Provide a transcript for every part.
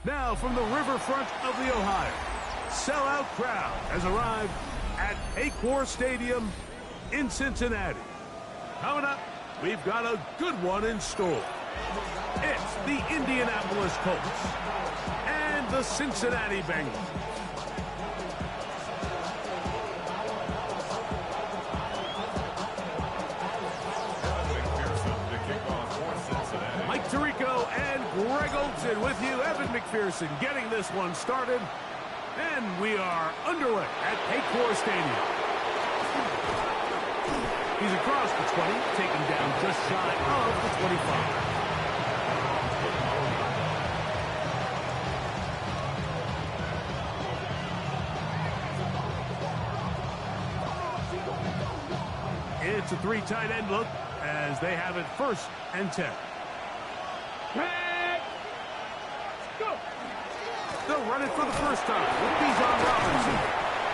Now from the riverfront of the Ohio, sellout crowd has arrived at Paycor Stadium in Cincinnati. Coming up, we've got a good one in store. It's the Indianapolis Colts and the Cincinnati Bengals. Mike Tirico and Greg Olson with you. Evan McPherson getting this one started. And we are underway at Paycor Stadium. He's across the 20, taken down just shy of the 25. It's a three tight end look as they have it 1st and 10. Go! They'll run it for the first time with Bijan Robinson.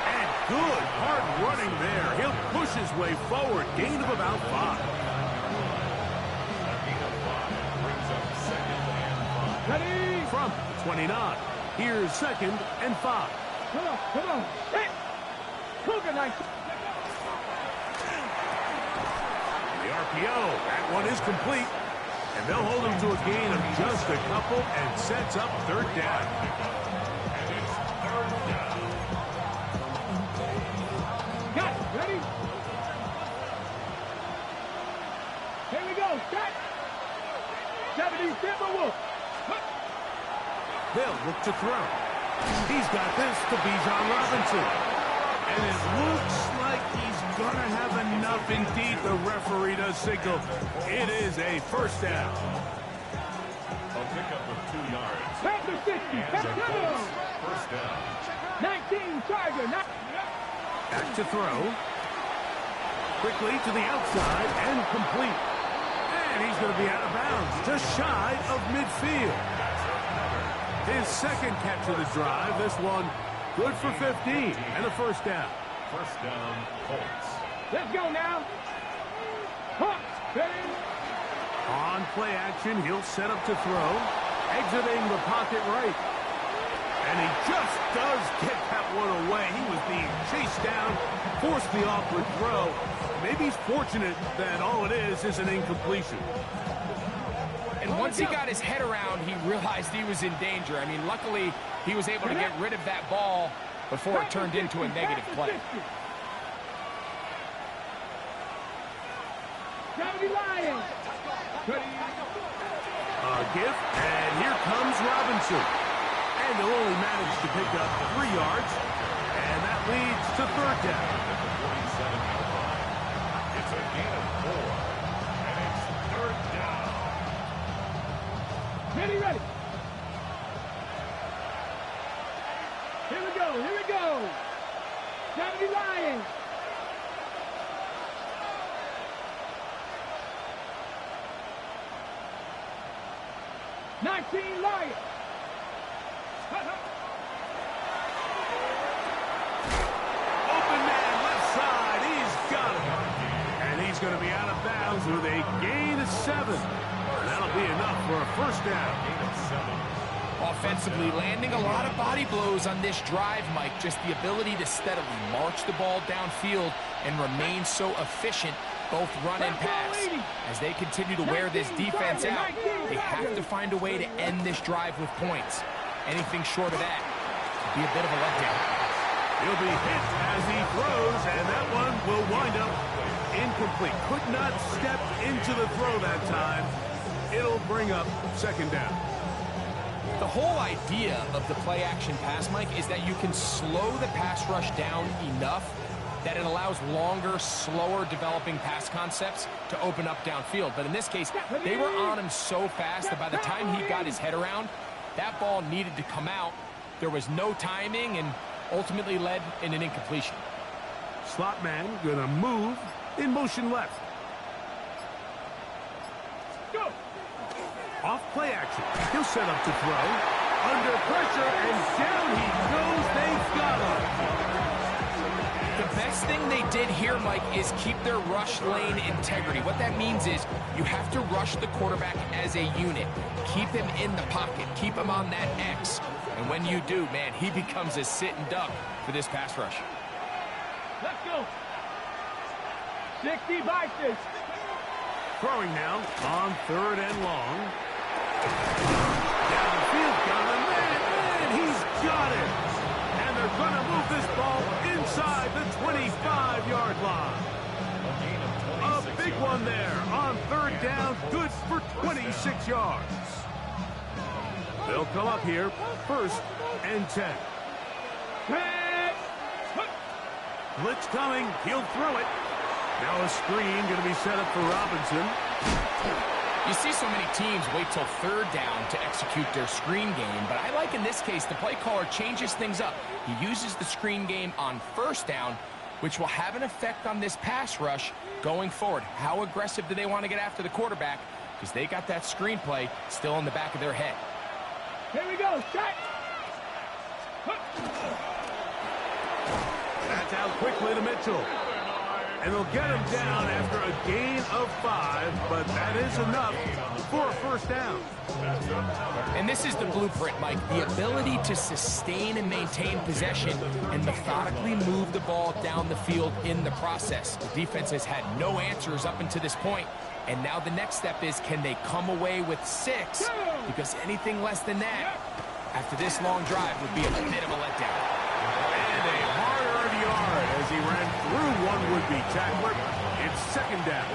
And good hard running there. He'll push his way forward. Gain of about 5. Ready? From 29. Here's 2nd and 5. Come on. Hey! Cougar night. The RPO. That one is complete. And they'll hold him to a gain of just a couple and sets up 3rd down. And it's 3rd down. Got it. Ready? Here we go. Start. 70 Timberwolves. They'll look to throw. He's got this to Bijan Robinson. And it looks like he's going to have enough. Indeed, the referee does signal. It is a 1st down. A pickup of 2 yards. Back to 60. Back to 1st down. 19 Charger. Back to throw. Quickly to the outside and complete. And he's going to be out of bounds. Just shy of midfield. His 2nd catch of the drive. This one good for 15 and a 1st down. 1st down, Colts. Let's go now. Hawks, ready? On play action, he'll set up to throw. Exiting the pocket right. And he just does get that one away. He was being chased down, forced the awkward throw. Maybe he's fortunate that all it is an incompletion. And once he got his head around, he realized he was in danger. I mean, luckily, he was able to get rid of that ball before it turned into a negative play. A gift, and here comes Robinson. And they'll only manage to pick up 3 yards, and that leads to 3rd down. It's a gain of 4, and it's 3rd down. Ready. Here we go. 70 Lions. Lions. Open man, left side. He's got it. And he's going to be out of bounds with a gain of 7. That'll be enough for a 1st down. Gain of 7. Offensively, landing a lot of body blows on this drive, Mike. Just the ability to steadily march the ball downfield and remain so efficient, both run and pass. As they continue to wear this defense out, they have to find a way to end this drive with points. Anything short of that would be a bit of a letdown. He'll be hit as he throws, and that one will wind up incomplete. Could not step into the throw that time. It'll bring up 2nd down. The whole idea of the play-action pass, Mike, is that you can slow the pass rush down enough that it allows longer, slower developing pass concepts to open up downfield. But in this case, they were on him so fast that by the time he got his head around, that ball needed to come out. There was no timing and ultimately led in an incompletion. Slot man gonna move in motion left. Go! Off play action. He'll set up to throw. Under pressure, and down he goes. They've got did here, Mike, is keep their rush lane integrity. What that means is you have to rush the quarterback as a unit. Keep him in the pocket. Keep him on that X. And when you do, man, he becomes a sitting duck for this pass rush. Let's go. 60 boxes. Throwing now on 3rd and long. Downfield, got him, man, he's got it. And they're going to move this ball inside the 25-yard line. A big one there on 3rd down, good for 26 yards. They'll come up here, 1st and 10. Blitz coming, he'll throw it. Now a screen going to be set up for Robinson. You see so many teams wait till 3rd down to execute their screen game, but I like in this case the play caller changes things up. He uses the screen game on 1st down, which will have an effect on this pass rush going forward. How aggressive do they want to get after the quarterback? Because they got that screen play still in the back of their head. Here we go. Shot. That's out quickly to Mitchell. And they'll get him down after a gain of 5, but that is enough for a 1st down. And this is the blueprint, Mike. The ability to sustain and maintain possession and methodically move the ball down the field in the process. The defense has had no answers up until this point, and now the next step is, can they come away with 6? Because anything less than that, after this long drive, would be a bit of a letdown. And a hard-earned yard as he ran through one would-be tackler. It's 2nd down.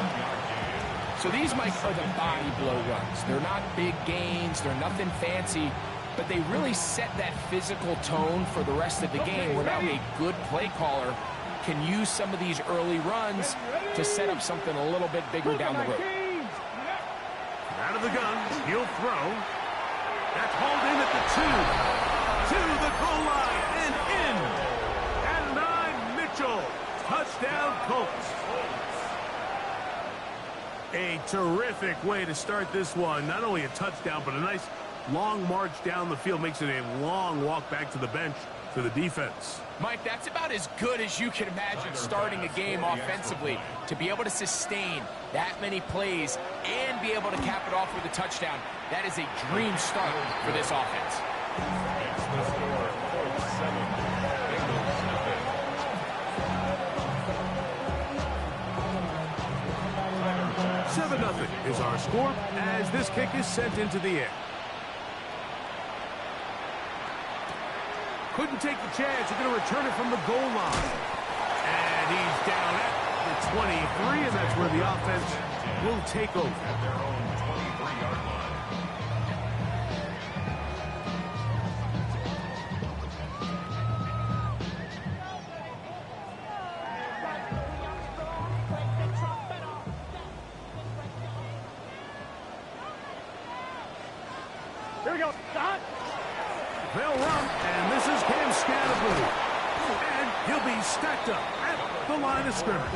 So these, Mike, are the body blow runs. They're not big gains. They're nothing fancy. But they really set that physical tone for the rest of the game where now a good play caller can use some of these early runs to set up something a little bit bigger down the road. Out of the gun, he'll throw. That's hauled in at the 2. To the goal line and in. At 9, Mitchell. Touchdown, Colts. A terrific way to start this one. Not only a touchdown, but a nice long march down the field. Makes it a long walk back to the bench for the defense. Mike, that's about as good as you can imagine starting a game offensively. To be able to sustain that many plays and be able to cap it off with a touchdown, that is a dream start for this offense. It's the score, Colts 7, Bengals nothing. 7-0 is our score as this kick is sent into the air. Couldn't take the chance. They're going to return it from the goal line. And he's down at the 23, and that's where the offense will take over. At their own 23-yard line. Here we go. Stop. They'll run, and this is Cam Scatterbury. And he'll be stacked up at the line of scrimmage.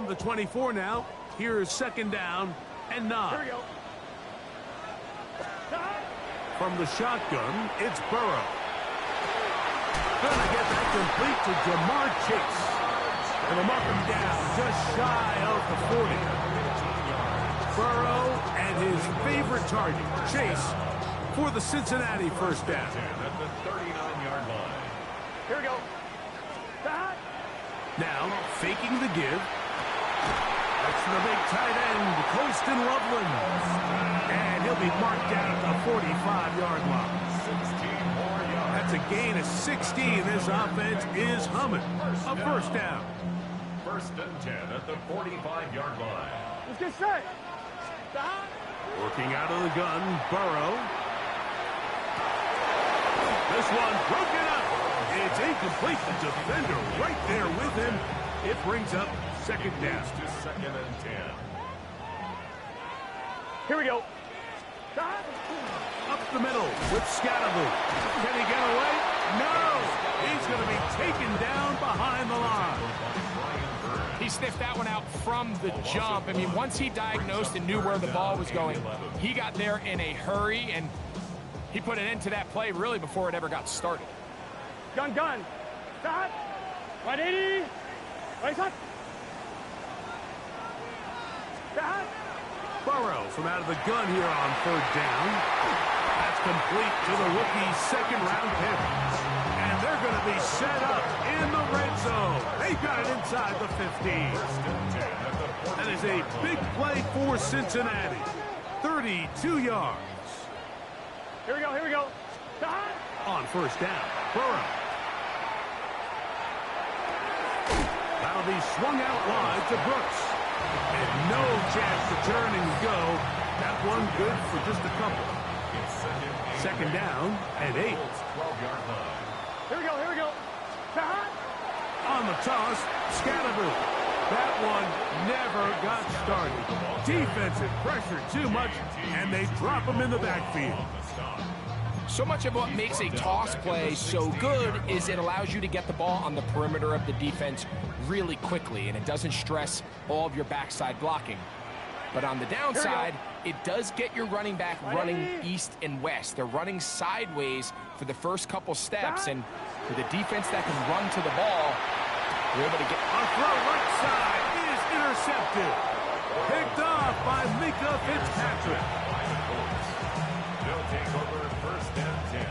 From the 24 now, here's second down and 9. Here we go. From the shotgun, it's Burrow. Gonna get that complete to Jamar Chase. And they'll mark him down just shy of the 40. Burrow and his favorite target, Chase, for the Cincinnati first down. At the 39-yard line. Here we go. Now, faking the give. That's the big tight end, Colston Loveland. And he'll be marked down at the 45-yard line. 16 more yards. That's a gain of 16. This offense is humming. A first down. First and 10 at the 45-yard line. Let's get set. Working out of the gun, Burrow. This one broken up. It's incomplete. The defender right there with him. It brings up second down. To second and 10. Here we go. Up the middle with Scatterboot. Can he get away? No! He's going to be taken down behind the line. He sniffed that one out from the jump. I mean, once he diagnosed and knew where the ball was going, he got there in a hurry, and he put an end to that play really before it ever got started. Gun. Start. 180. Right up. Start. Burrow from out of the gun here on third down. That's complete to the rookie's second-round pick. And they're going to be set up in the red zone. They've got it inside the 15. That is a big play for Cincinnati. 32 yards. Here we go. Start. On first down, Burrow. That'll be swung out wide to Brooks. And no chance to turn and go. That one good for just a couple. Second down and 8. 12-yard line. Here we go. Start. On the toss, Scatterboot. That one never got started. Defensive pressure too much, and they drop him in the backfield. So much of what makes a toss play so good is it allows you to get the ball on the perimeter of the defense really quickly, and it doesn't stress all of your backside blocking. But on the downside, it does get your running back running east and west. They're running sideways for the first couple steps, and with a defense that can run to the ball, you're able to get... A throw right side is intercepted. Picked off by Mika Fitzpatrick. They'll take over first and 10.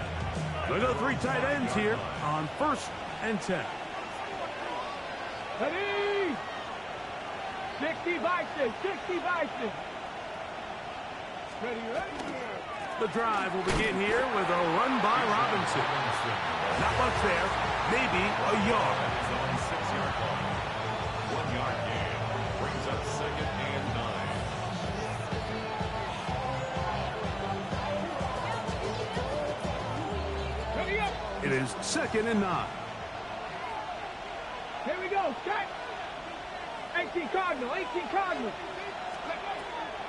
They'll go 3 tight ends here on first and 10. Ready. 60 Bison. Ready. The drive will begin here with a run by Robinson. Not much there, maybe a yard. 6-yard line. 1-yard gain. Brings up second and 9. Ready up. It is second and 9. Here we go. Set. 18 Cardinal.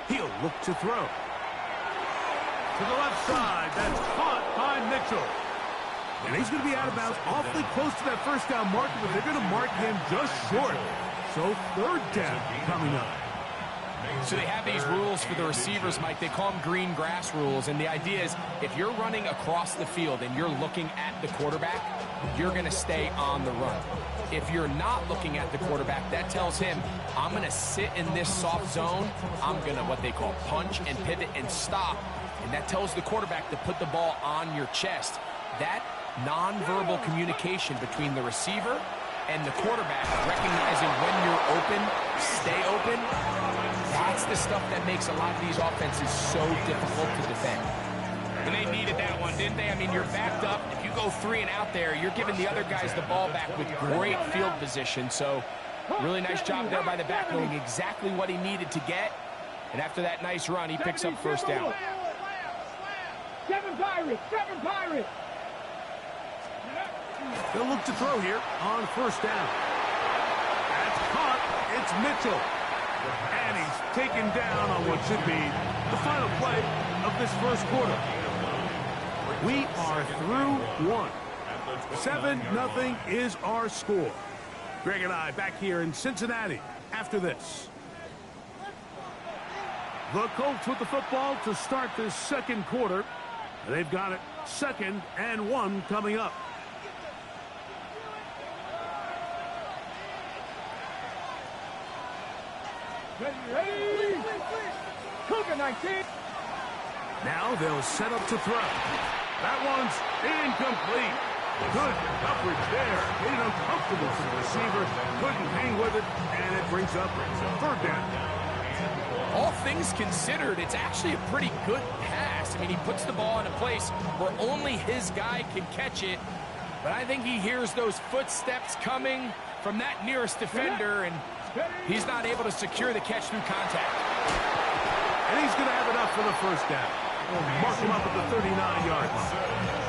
He'll look to throw. To the left side, that's caught by Mitchell. And he's going to be out of bounds awfully close to that first down marker, but they're going to mark him just short. So third down coming up. So they have these rules for the receivers, Mike. They call them green grass rules. And the idea is if you're running across the field and you're looking at the quarterback, you're going to stay on the run. If you're not looking at the quarterback, that tells him, I'm going to sit in this soft zone. I'm going to what they call punch and pivot and stop. And that tells the quarterback to put the ball on your chest. That nonverbal communication between the receiver and the quarterback, recognizing when you're open, stay open, that's the stuff that makes a lot of these offenses so difficult to defend. And they needed that one, didn't they? I mean, you're backed up. If you go 3 and out there, you're giving the other guys the ball back with great field position. So really nice job there by the back, knowing exactly what he needed to get. And after that nice run, he picks up first down. 7 Pirates. They'll look to throw here on first down. That's caught. It's Mitchell. And he's taken down on what should be the final play of this first quarter. We are through 1. 7-0 is our score. Greg and I back here in Cincinnati after this. The Colts with the football to start this second quarter. They've got it 2nd and 1 coming up. Ready. Cougar 19. Now they'll set up to throw. That one's incomplete. Good coverage there. Made it uncomfortable for the receiver. Couldn't hang with it, and it brings up 3rd down. All things considered, it's actually a pretty good pass. I mean, he puts the ball in a place where only his guy can catch it. But I think he hears those footsteps coming from that nearest defender, and he's not able to secure the catch through contact. And he's going to have enough for the 1st down. Mark him up at the 39-yard line.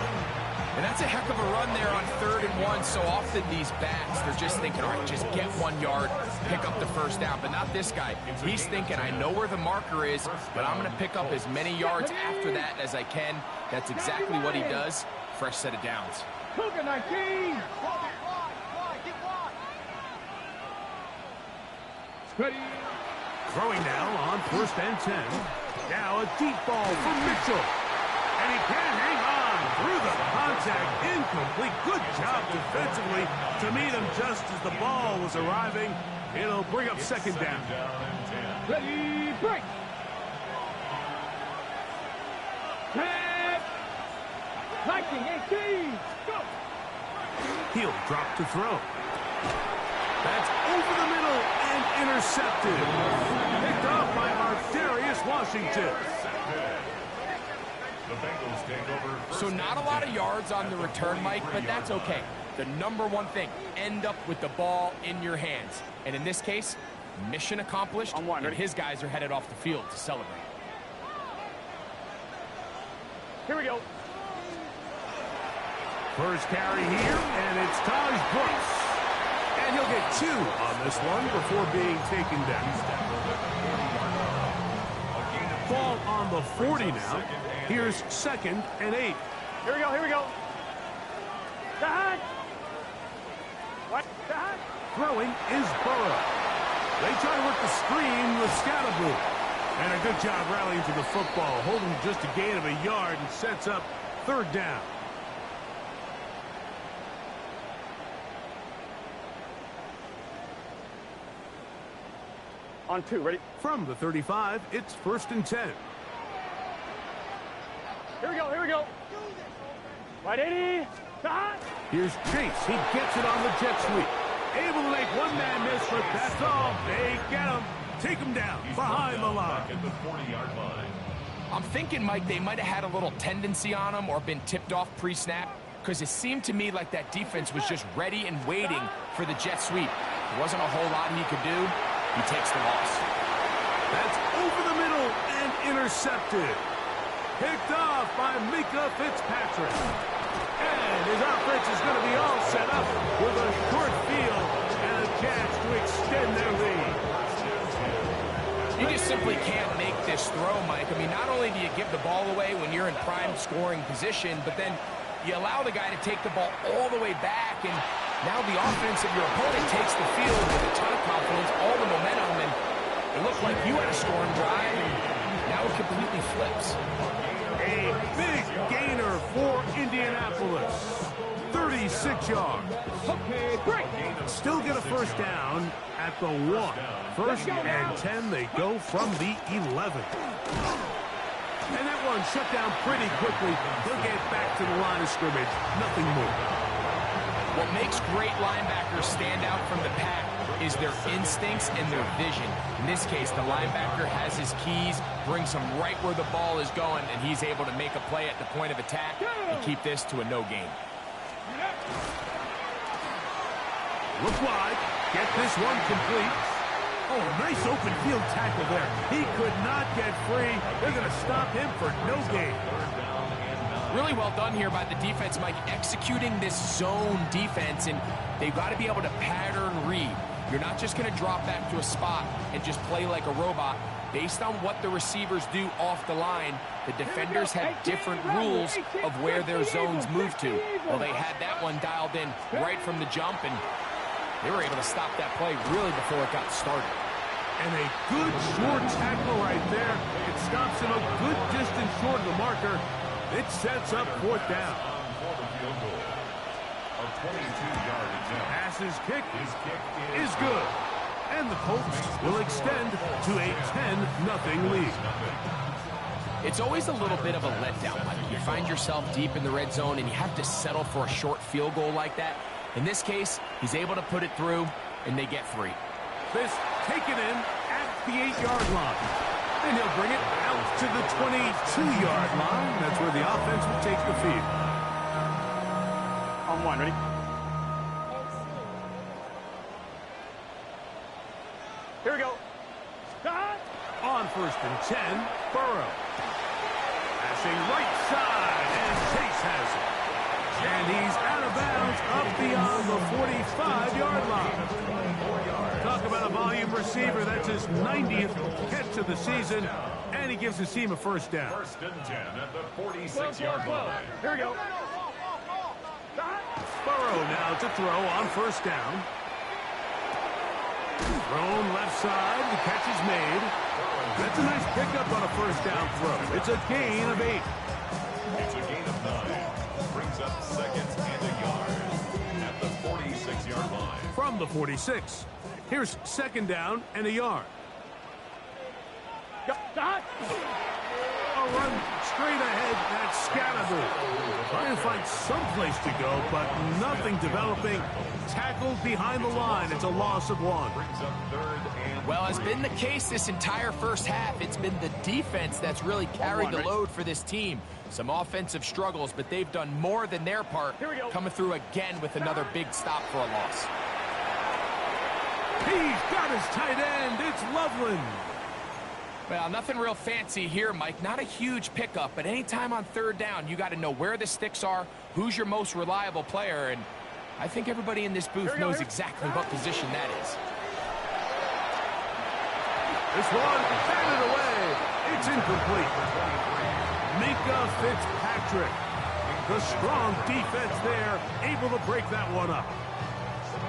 And that's a heck of a run there on 3rd and 1. So often these backs, they're just thinking, all right, just get 1 yard, pick up the 1st down. But not this guy. He's thinking, I know where the marker is, but I'm going to pick up as many yards after that as I can. That's exactly what he does. Fresh set of downs. Cougar 19. Ready. Throwing now on 1st and 10. Now a deep ball for Mitchell. And he can't hang on through the contact. Incomplete. Good job defensively to meet him just as the ball was arriving. It'll bring up 2nd down. Ready, break. 10. 19, 18. Go. He'll drop to throw. That's over the middle and intercepted. Picked off by Darius Washington. The Bengals take over. So not a lot of yards on the return, Mike, but that's okay. The number one thing, end up with the ball in your hands. And in this case, mission accomplished, and his guys are headed off the field to celebrate. Here we go. First carry here, and it's Taj Brooks. And he'll get 2 on this one before being taken down. Ball on the 40 now. Here's 2nd and 8. Here we go, here we go. Dad. What? Dad. Throwing is Burrow. They try to work the screen with Scatterboo. And a good job rallying to the football, holding just a gain of a yard and sets up 3rd down. On 2, ready? From the 35, it's 1st and 10. Here we go, here we go. Right, 80. Dad. Here's Chase. He gets it on the jet sweep. Able to make one man miss, but that's all. They get him. Take him down behind the line. At the 40-yard line. I'm thinking, Mike, they might have had a little tendency on him or been tipped off pre-snap, because it seemed to me like that defense was just ready and waiting for the jet sweep. There wasn't a whole lot he could do. He takes the loss. That's over the middle and intercepted. Picked off by Mika Fitzpatrick. And his offense is going to be all set up with a short field and a chance to extend their lead. You just simply can't make this throw, Mike. I mean, not only do you give the ball away when you're in prime scoring position, but then you allow the guy to take the ball all the way back, and now the offense of your opponent takes the field with a ton of confidence, all the momentum, and it looked like you had a scoring drive, and now it completely flips. A big gainer for Indianapolis. 36 yards. Okay, break. Still get a 1st down at the 1. 1st and 10, they go from the 11. And that one shut down pretty quickly. He'll get back to the line of scrimmage. Nothing more. What makes great linebackers stand out from the pack is their instincts and their vision. In this case, the linebacker has his keys, brings him right where the ball is going, and he's able to make a play at the point of attack and keep this to a no gain. Look wide. Get this one complete. Oh, nice open field tackle there. He could not get free. They're going to stop him for no gain. Really well done here by the defense, Mike, executing this zone defense, and they've got to be able to pattern read. You're not just going to drop back to a spot and just play like a robot. Based on what the receivers do off the line, the defenders have different rules of where their zones move to. Well, they had that one dialed in right from the jump, and They were able to stop that play really before it got started. And a good short tackle right there. It stops him a good distance short of the marker. It sets up fourth down. For the field goal. A 22-yard attempt. Pass's kick His kick is good. And the Colts will extend to a 10-0 lead. It's always a little bit of a letdown. Like you find yourself deep in the red zone and you have to settle for a short field goal like that. In this case, he's able to put it through, and they get 3. This taken in at the 8-yard line. And he'll bring it out to the 22-yard line. That's where the offense will take the field. On 1, ready? Here we go. Start. On 1st and 10, Burrow. Passing right side, and Chase has it. And he's out of bounds up beyond the 45-yard line. Talk about a volume receiver. That's his 90th catch of the season. And he gives his team a first down. 1st and 10 at the 46-yard line. Here we go. Burrow now to throw on 1st down. Thrown left side. The catch is made. That's a nice pickup on a 1st down throw. It's a gain of 8. It's a gain of 9. Brings up 2nd and a yard at the 46-yard line. From the 46. Here's 2nd down and a yard. Start. A run straight ahead. That's Scatterby. Trying to find some place to go, but nothing developing. Tackled behind the line. It's a loss of 1. Brings up 3rd and Well, has been the case this entire first half. It's been the defense that's really carried the load for this team. Some offensive struggles, but they've done more than their part, coming through again with another big stop for a loss. He's got his tight end. It's Loveland. Well, nothing real fancy here, Mike. Not a huge pickup, but anytime on 3rd down, you got to know where the sticks are, who's your most reliable player, and I think everybody in this booth knows exactly what position that is. This one batted away. It's incomplete. Minka Fitzpatrick. The strong defense there, able to break that one up.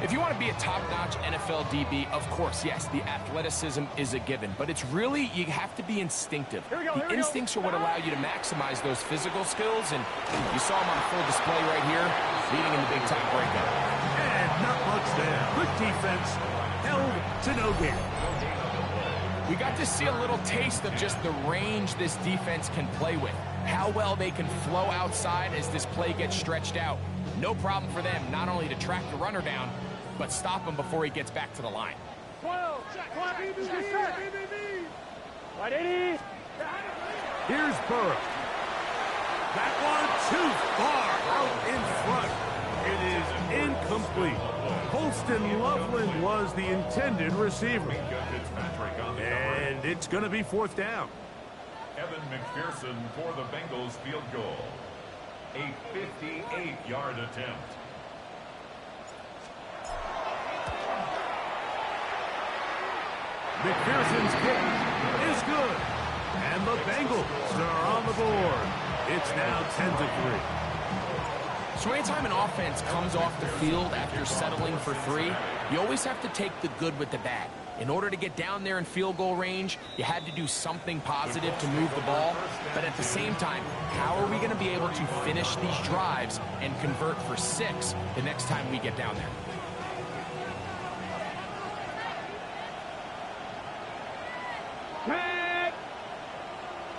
If you want to be a top-notch NFL DB, of course, yes, the athleticism is a given. But it's really, you have to be instinctive. The instincts are what allow you to maximize those physical skills. And you saw him on full display right here, leading in the big-time breakup. And not much there. Good defense, held to no gain. We got to see a little taste of just the range this defense can play with. How well they can flow outside as this play gets stretched out. No problem for them, not only to track the runner down, but stop him before he gets back to the line. 12. Right, 80. Here's Burrow. That one too far out in front. It is incomplete. Holston Loveland was the intended receiver. And it's going to be 4th down. Evan McPherson for the Bengals field goal. A 58-yard attempt. McPherson's kick is good. And the Bengals are on the board. It's now 10-3. So anytime an offense comes off the field after settling for 3, you always have to take the good with the bad. In order to get down there in field goal range, you had to do something positive to move the ball. But at the same time, how are we going to be able to finish these drives and convert for 6 the next time we get down there? Tag.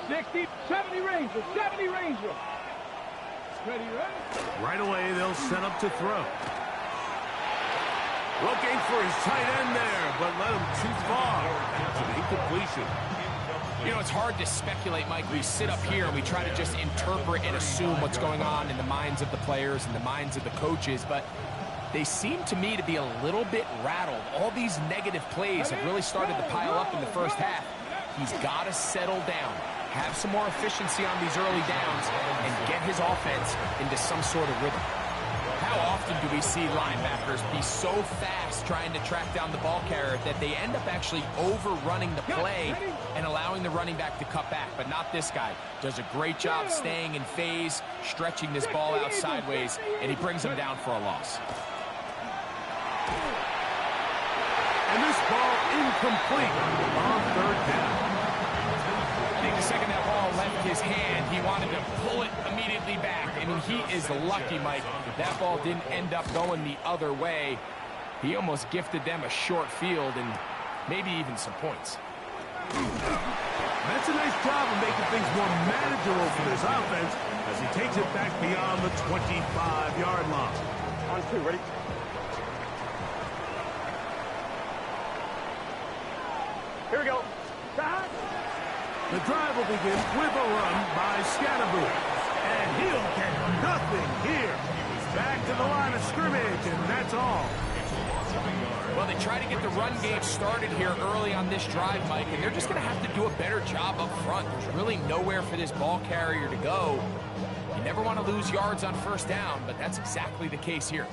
60, 70 Ranger, 70 Ranger. Ready, ready. Right away, they'll set up to throw. Looking for his tight end there, but let him too far. That's an incompletion. You know, it's hard to speculate, Mike. We sit up here and we try to just interpret and assume what's going on in the minds of the players and the minds of the coaches, but they seem to me to be a little bit rattled. All these negative plays have really started to pile up in the first half. He's got to settle down, have some more efficiency on these early downs, and get his offense into some sort of rhythm. How often do we see linebackers be so fast trying to track down the ball carrier that they end up actually overrunning the play and allowing the running back to cut back? But not this guy. Does a great job staying in phase, stretching this ball out sideways, and he brings him down for a loss. And this ball incomplete on third down. I think the second that ball left his hand, he wanted to pull it immediately back. I mean, he is lucky, Mike. That ball didn't end up going the other way. He almost gifted them a short field and maybe even some points. That's a nice job of making things more manageable for this offense as he takes it back beyond the 25-yard line. On two, ready? Here we go. The drive will begin with a run by Scatterboo. And he'll get nothing here. Back to the line of scrimmage, and that's all. Well, they try to get the run game started here early on this drive, Mike, and they're just going to have to do a better job up front. There's really nowhere for this ball carrier to go. You never want to lose yards on first down, but that's exactly the case here.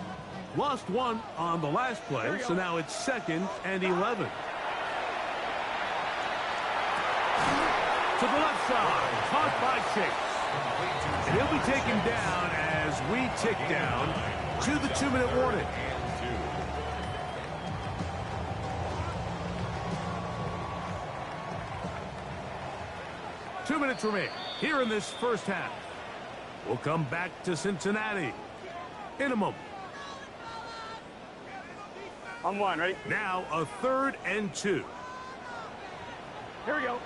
Lost one on the last play, so now it's 2nd and 11. To the left side, caught by Chase. And he'll be taken down as we tick down to the 2-minute warning. Two minutes remain here in this first half. We'll come back to Cincinnati in a moment. On one, ready? Now a 3rd and 2. Here we go.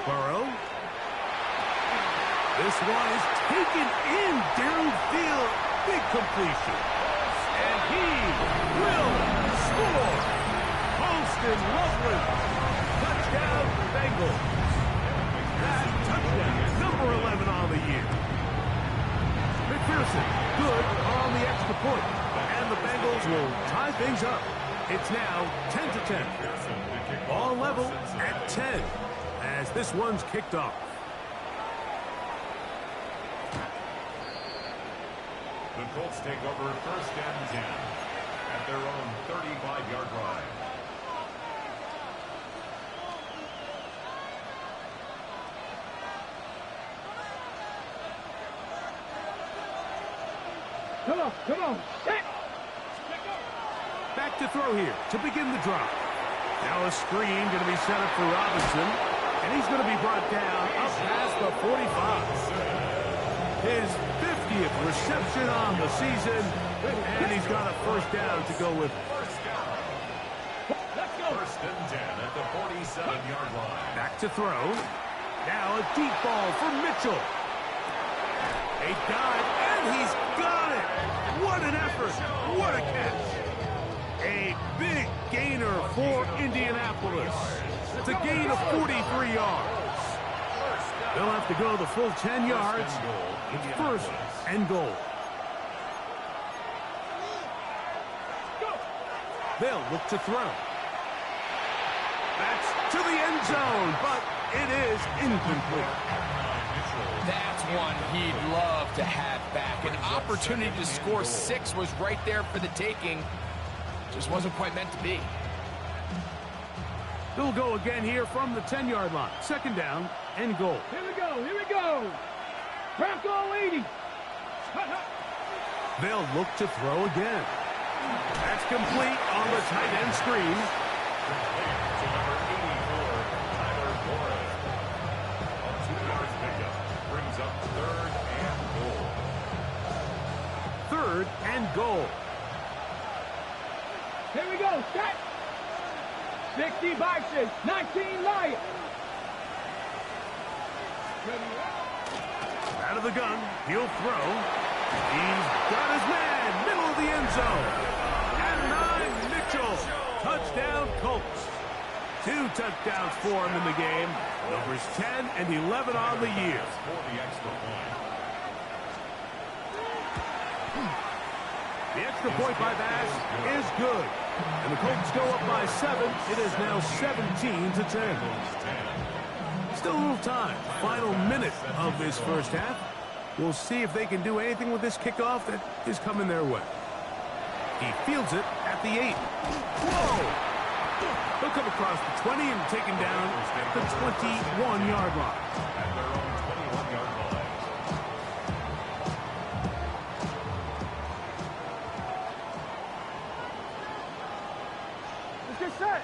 Burrow. This one is taken in downfield. Big completion. And he will score. Holston Loveland. Touchdown, Bengals. That touchdown, number 11 on the year. McPherson, good on the extra point. And the Bengals will tie things up. It's now 10-10. Ball level at 10 as this one's kicked off. The Colts take over 1st and 10 at their own 35-yard line. Come on. Back to throw here to begin the drive. Now a screen going to be set up for Robinson, and he's going to be brought down up past the 45. His 50th reception on the season, and he's got a first down to go with. Let's go. 1st and 10 at the 47-yard line. Back to throw. Now a deep ball for Mitchell. A dive, and he's got it. What an effort. What a catch. A big gainer for Indianapolis. It's a gain of 43 yards. They'll have to go the full 10 yards. It's 1st and goal. They'll look to throw. That's to the end zone, but it is incomplete. That's one he'd love to have back. An opportunity to score 6 was right there for the taking. Just wasn't quite meant to be. They'll go again here from the 10-yard line. 2nd down and goal. Here we go. Bronco 80. They'll look to throw again. That's complete on the tight end screen. To number 84, Tyler Boyd. A 2-yard pickup brings up 3rd and goal. 3rd and goal. Here we go. Set. 60 boxes. 19 Lions. Out of the gun. He'll throw. He's got his man. Middle of the end zone. And 9, Mitchell. Touchdown, Colts. 2 touchdowns for him in the game. Numbers 10 and 11 on the year. For the extra point. The extra point by Bass is good. And the Colts go up by 7. It is now 17-10. Still a little time. Final minute of this first half. We'll see if they can do anything with this kickoff that is coming their way. He fields it at the 8. Whoa! He'll come across the 20 and taken down at the 21-yard line. At their own 21-yard line. Just set.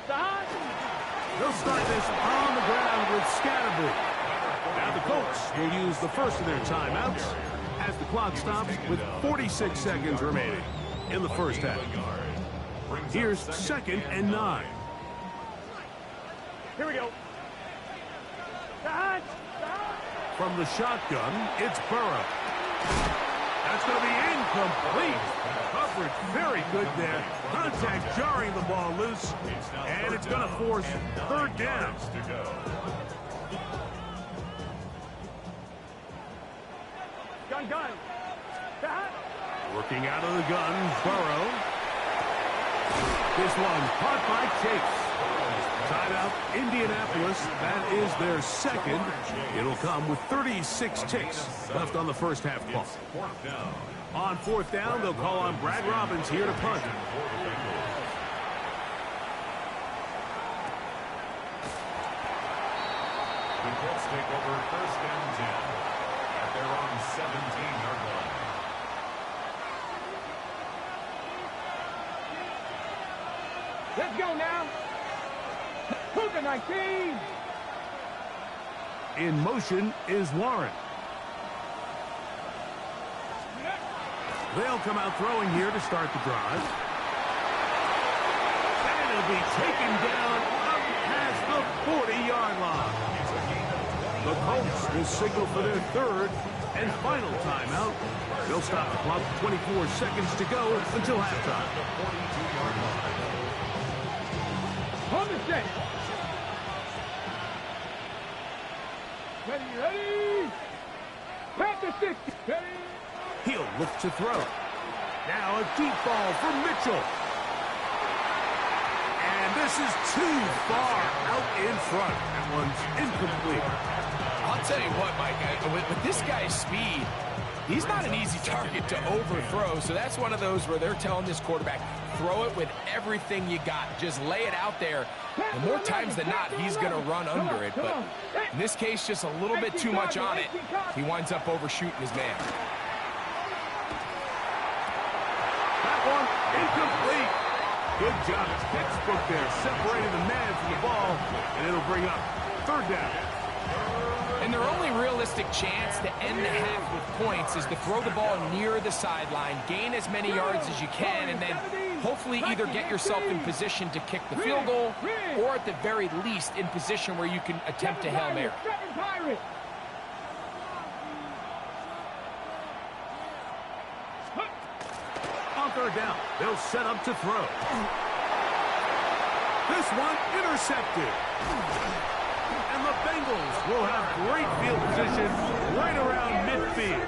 Behind. They'll start this on the ground with Scatterby. Now the Colts will use the first of their timeouts as the clock stops with 46 seconds remaining in the first half. Here's 2nd and 9. Here we go. Behind. From the shotgun, it's Burrow. That's going to be incomplete. Coverage very good there. Contact jarring the ball loose. And it's going to force 3rd down. Gun. Behind. Working out of the gun, Burrow. This one caught by Chase. Timeout, Indianapolis. That is their 2nd. It'll come with 36 ticks left on the first half clock. On 4th down, they'll call on Brad Robbins here to punt. The Colts take over 1st and 10 at their own 17-yard line. Let's go now. Cougar 19. In motion is Warren. They'll come out throwing here to start the drive. And it'll be taken down up past the 40-yard line. The Colts will signal for their 3rd and final timeout. They'll stop the clock with 24 seconds to go until halftime. Hold the set. Ready. Pat the 60. Ready. He'll look to throw. Now a deep ball for Mitchell. And this is too far out in front. That one's incomplete. I'll tell you what, Mike, with this guy's speed, he's not an easy target to overthrow. So that's one of those where they're telling this quarterback, throw it with everything you got. Just lay it out there. And more times than not, he's going to run under it. But in this case, just a little bit too much on it. He winds up overshooting his man. That one incomplete. Good job. Textbook there, separating the man from the ball. And it'll bring up 3rd down. And their only realistic chance to end the half with points is to throw the ball near the sideline, gain as many yards as you can, and then hopefully either get yourself in position to kick the field goal or at the very least in position where you can attempt a Hail Mary. On 3rd down, they'll set up to throw. This one intercepted. And the Bengals will have great field position right around midfield.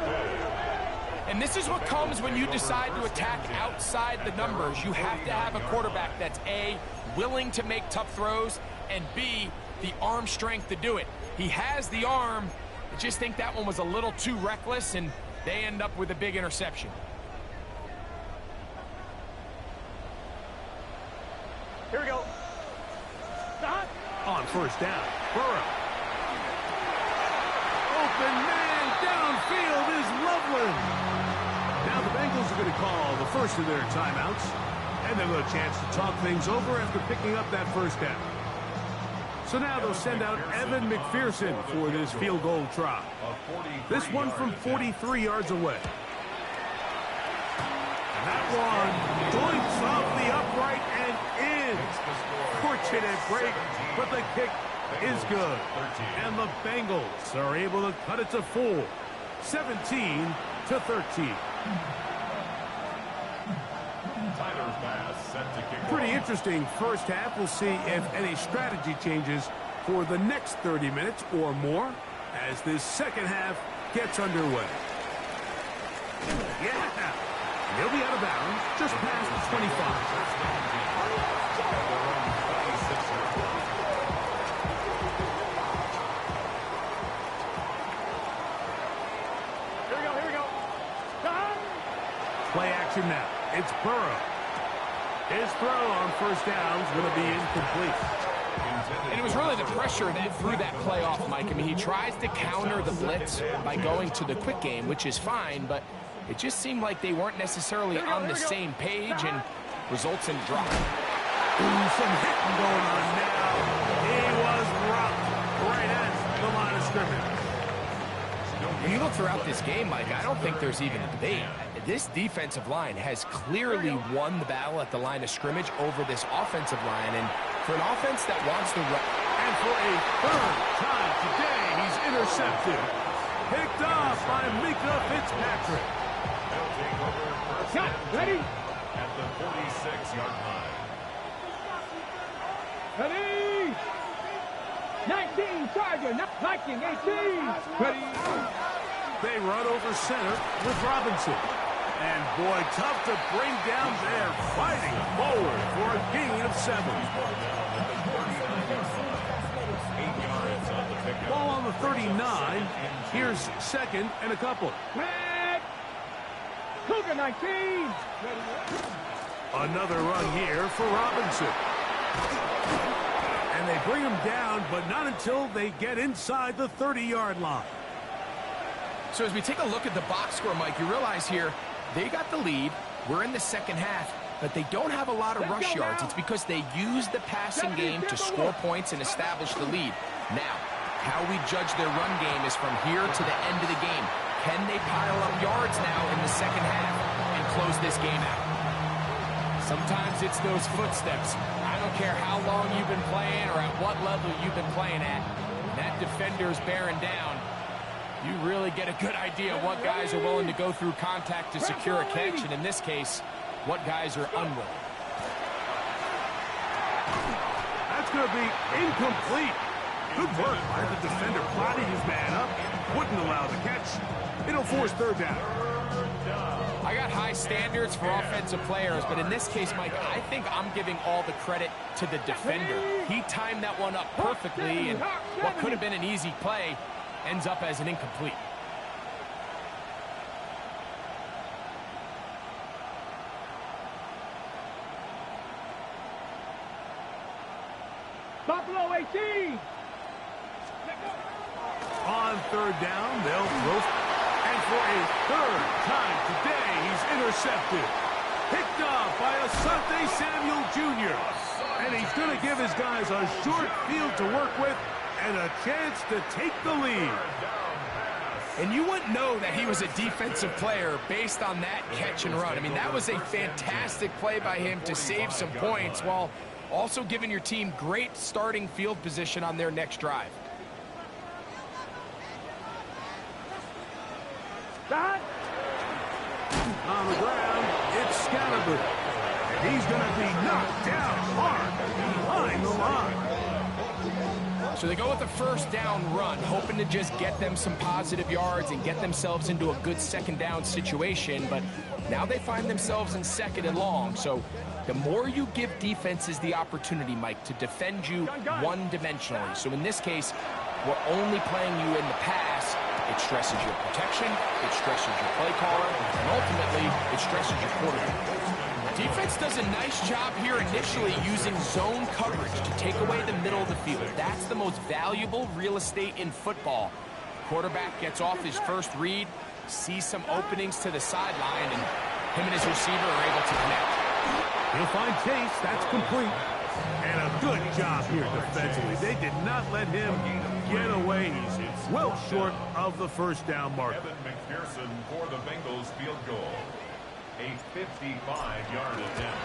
And this is what comes when you decide to attack outside the numbers. You have to have a quarterback that's A, willing to make tough throws, and B, the arm strength to do it. He has the arm. I just think that one was a little too reckless, and they end up with a big interception. Here we go. On 1st down, Burrow. Open man downfield is Loveland. Now the Bengals are going to call the first of their timeouts, and they'll have a chance to talk things over after picking up that 1st down. So now they'll send out Evan McPherson for this field goal try. This one from 43 yards away. And that one doinks off the upright and in. Fortunate break, but the kick is good. And the Bengals are able to cut it to 4, 17-13. Pretty interesting first half. We'll see if any strategy changes for the next 30 minutes or more as this second half gets underway. Yeah, they'll be out of bounds just past the 25. Play action now. It's Burrow. His throw on 1st down is going to be incomplete. And it was really the pressure that threw that play off, Mike. I mean, he tries to counter the blitz by going to the quick game, which is fine, but it just seemed like they weren't necessarily on the same page and results in a drop. Ooh, some hitting going on now. He was rocked right at the line of scrimmage. When you look throughout this game, Mike, I don't think there's even a debate. This defensive line has clearly won the battle at the line of scrimmage over this offensive line. And for an offense that wants to run... And for a third time today, he's intercepted. Picked off by Mika Fitzpatrick. They'll take over first Shot, ready? at the 46-yard line. Ready? 19, Charger, 19, 18. Ready? They run over center with Robinson. And boy, tough to bring down there, fighting forward for a gain of 7. Ball on the 39. Here's second and a couple. Red. Cougar 19. Another run here for Robinson. And they bring him down, but not until they get inside the 30-yard line. So as we take a look at the box score, Mike, you realize here they got the lead. We're in the second half, but they don't have a lot of rush yards. It's because they use the passing game to score points and establish the lead. Now, how we judge their run game is from here to the end of the game. Can they pile up yards now in the second half and close this game out? Sometimes it's those footsteps. I don't care how long you've been playing or at what level you've been playing at. That defender's bearing down. You really get a good idea of what guys are willing to go through contact to secure a catch, and in this case, what guys are unwilling. That's going to be incomplete. Good work by the defender, prodding his man up. Wouldn't allow the catch. It'll force third down. I got high standards for offensive players, but in this case, Mike, I think I'm giving all the credit to the defender. He timed that one up perfectly, and what could have been an easy play ends up as an incomplete. Buffalo 18. On third down, they'll throw. And for a third time today, he's intercepted. Picked off by Asante Samuel Jr. And he's going to give his guys a short field to work with and a chance to take the lead. And you wouldn't know that he was a defensive player based on that catch and run. I mean, that was a fantastic play by him to save some points while also giving your team great starting field position on their next drive. On the ground, it's Scalaboo. And he's going to be knocked down hard behind the line. So they go with a first down run, hoping to just get them some positive yards and get themselves into a good second down situation. But now they find themselves in second and long. So the more you give defenses the opportunity, Mike, to defend you one-dimensionally. So in this case, we're only playing you in the pass. It stresses your protection, it stresses your play caller, and ultimately, it stresses your quarterback. Defense does a nice job here initially using zone coverage to take away the middle of the field. That's the most valuable real estate in football. Quarterback gets off his first read, sees some openings to the sideline, and him and his receiver are able to connect. He'll find Chase. That's complete. And a good job here defensively. They did not let him get away. He's well short of the first down mark. Evan McPherson for the Bengals field goal. A 55-yard attempt.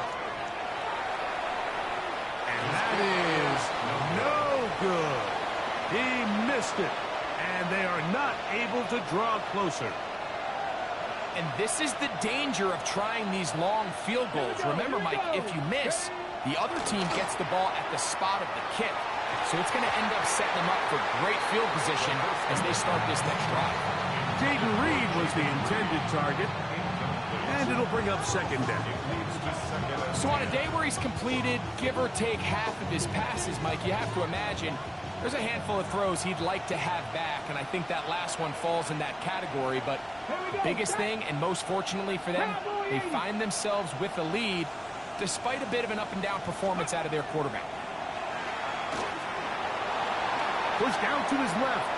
And that is no good. He missed it. And they are not able to draw closer. And this is the danger of trying these long field goals. Remember, Mike, if you miss, the other team gets the ball at the spot of the kick. So it's going to end up setting them up for great field position as they start this next drive. Jaden Reed was the intended target. And it'll bring up second down. So on a day where he's completed, give or take half of his passes, Mike, you have to imagine there's a handful of throws he'd like to have back, and I think that last one falls in that category. But the biggest thing, and most fortunately for them, they find themselves with a lead despite a bit of an up-and-down performance out of their quarterback. Pushed down to his left.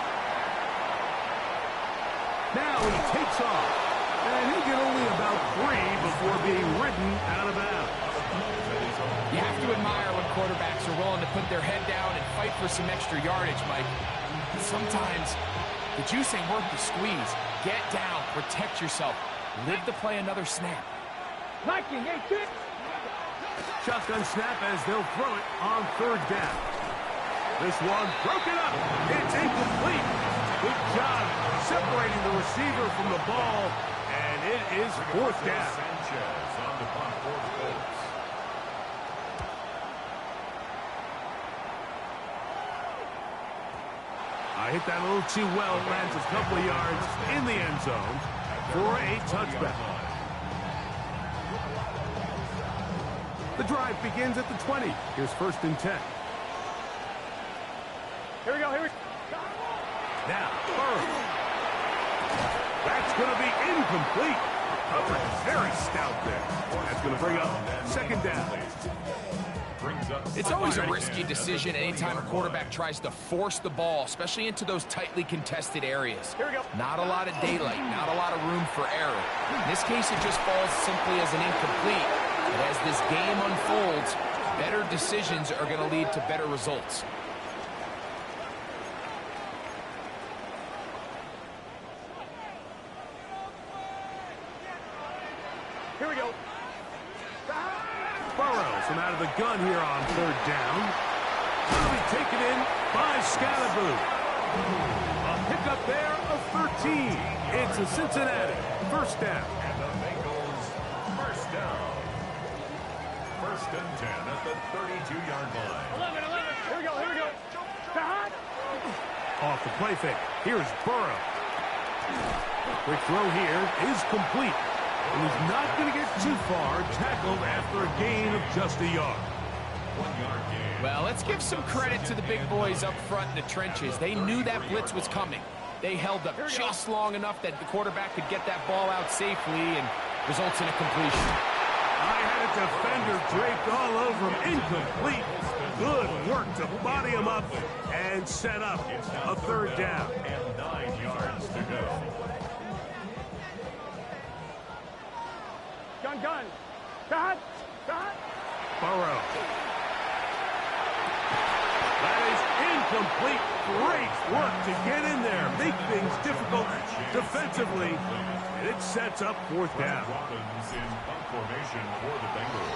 Now he takes off. And he'll get only about 3 before being ridden out of bounds. You have to admire to put their head down and fight for some extra yardage, Mike. Sometimes the juice ain't worth the squeeze. Get down, protect yourself, live to play another snap. Shotgun snap as they'll throw it on third down. This one broken up. It's incomplete. Good job separating the receiver from the ball, and it is fourth down. Sanchez on the punt for the Colts. I hit that a little too well. Lands a couple of yards in the end zone for a touchback. The drive begins at the 20. Here's 1st and 10. Here we go. Now, Burrow. That's going to be incomplete. Coverage very stout there. That's going to bring up 2nd down. It's always a risky decision anytime a quarterback tries to force the ball, especially into those tightly contested areas. Here we go. Not a lot of daylight, not a lot of room for error. In this case, it just falls simply as an incomplete. But as this game unfolds, better decisions are going to lead to better results. Here we go. Burrows from out of the gun here on 3rd down. Will be taken in by Scalaboo. A pickup there of 13. It's a Cincinnati 1st down. And the Bengals 1st down. 1st and 10 at the 32-yard line. 11. Here we go. Off the play fake. Here's Burrow. Quick throw here is complete. And he's not going to get too far, tackled after a gain of just a yard. 1-yard gain. Well, let's give some credit to the big boys up front in the trenches. They knew that blitz was coming. They held up just long enough that the quarterback could get that ball out safely and results in a completion. I had a defender draped all over him. Incomplete. Good work to body him up and set up a 3rd down. And 9 yards to go. Gun. Burrow. That is incomplete. Great work to get in there. Make things difficult defensively. And it sets up 4th down. Robbins in punt formation for the Bengals.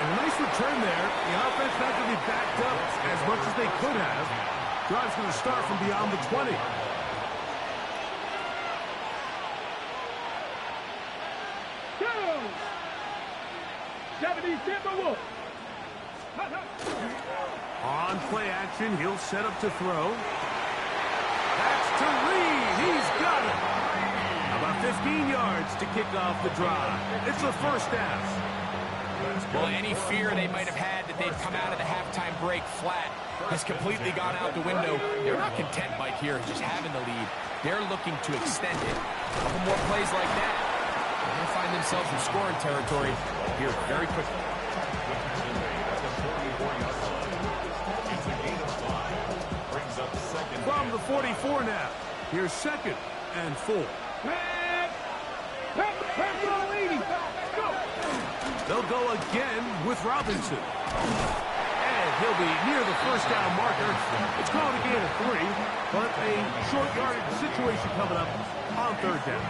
And a nice return there. The offense not going to be backed up as much as they could have. Drive's going to start from beyond the 20. On play action, he'll set up to throw. That's to Reed. He's got it. About 15 yards to kick off the drive. It's a 1st down. Well, any fear they might have had that they'd come out of the halftime break flat has completely gone out the window. They're not content, Mike, here just having the lead. They're looking to extend it. A couple more plays like that, they're going to find themselves in scoring territory here very quickly. From the 44 now. Here's 2nd and 4. They'll go again with Robinson. And he'll be near the 1st down marker. It's called a gain of 3, but a short yardage situation coming up on 3rd down.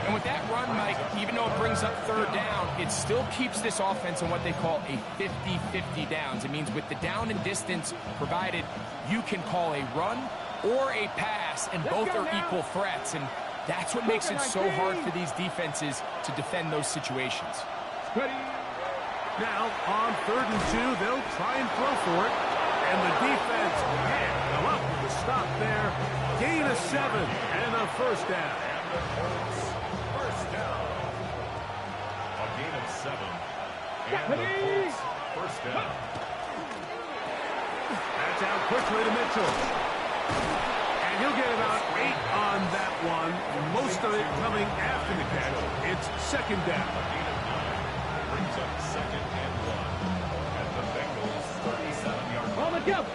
And with that run, Mike, even though it brings up 3rd down, it still keeps this offense in what they call a 50-50 downs. It means with the down and distance provided, you can call a run or a pass, and both are equal threats. And that's what makes it so hard for these defenses to defend those situations. Now, on 3rd and 2, they'll try and throw for it. And the defense can't come up with a stop there. Gain of 7 and a 1st down. And the Colts 1st down. A gain of 7. And the Colts 1st down. That's out quickly to Mitchell. And he'll get about 8 on that one. Most of it coming after the catch. It's 2nd down. A gain of 9. Brings up 2nd and 1. And the Bengals 37-yard line. All together.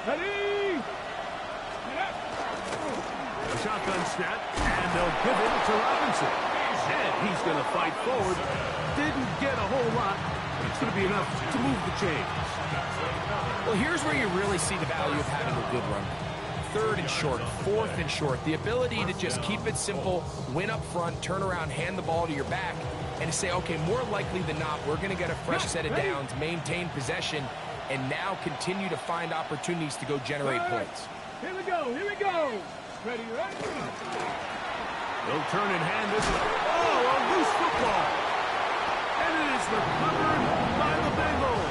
Ready? shotgun snap, and they'll give it to Robinson. And he's going to fight forward. Didn't get a whole lot, but it's going to be enough to move the chains. Well, here's where you really see the value of having a good run. 3rd and short, 4th and short. The ability to just keep it simple, win up front, turn around, hand the ball to your back, and to say, okay, more likely than not, we're going to get a fresh set of downs, maintain possession, and now continue to find opportunities to go generate points. Here we go, here we go. Ready, ready. They'll turn and hand this. Oh, a loose football. And it is recovered by the Bengals.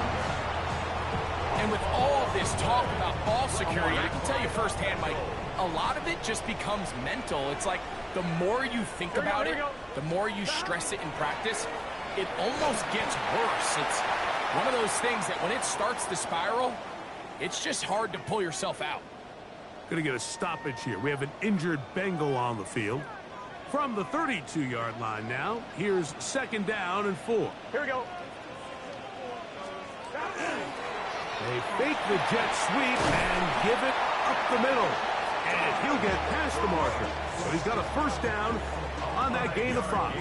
And with all this talk about ball security, I can tell you firsthand, Mike, a lot of it just becomes mental. It's like the more you think about it, the more you stress it in practice, it almost gets worse. It's one of those things that when it starts to spiral, it's just hard to pull yourself out. Going to get a stoppage here. We have an injured Bengal on the field. From the 32-yard line now, here's 2nd down and 4. Here we go. They fake the jet sweep and give it up the middle. And he'll get past the marker. But he's got a 1st down on that gain of 5.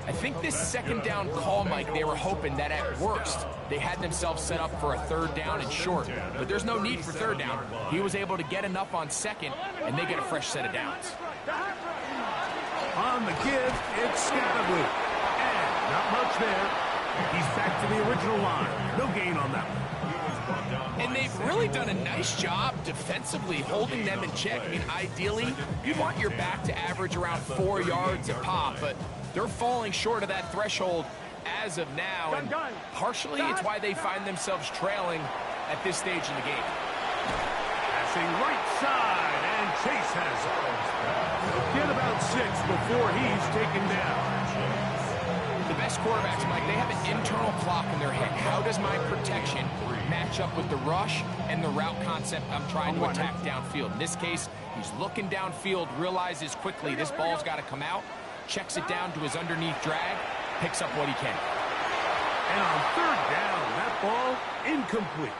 I think this 2nd down call, Mike, they were hoping that at worst they had themselves set up for a 3rd down and short. But there's no need for 3rd down. He was able to get enough on 2nd, and they get a fresh set of downs. On the give, it's Scatterblue. And not much there. He's back to the original line. No gain on that one. And they've really done a nice job defensively holding them in check. I mean, ideally, you want your back to average around 4 yards a pop, but they're falling short of that threshold as of now. And partially, it's why they find themselves trailing at this stage in the game. Passing right side, and Chase has it. Get about 6 before he's taken down. The best quarterbacks, Mike, they have an internal clock in their head. How does my protection match up with the rush and the route concept I'm trying to attack downfield? In this case, he's looking downfield, realizes quickly this ball's got to come out, checks it down to his underneath drag, picks up what he can. And on 3rd down, that ball incomplete.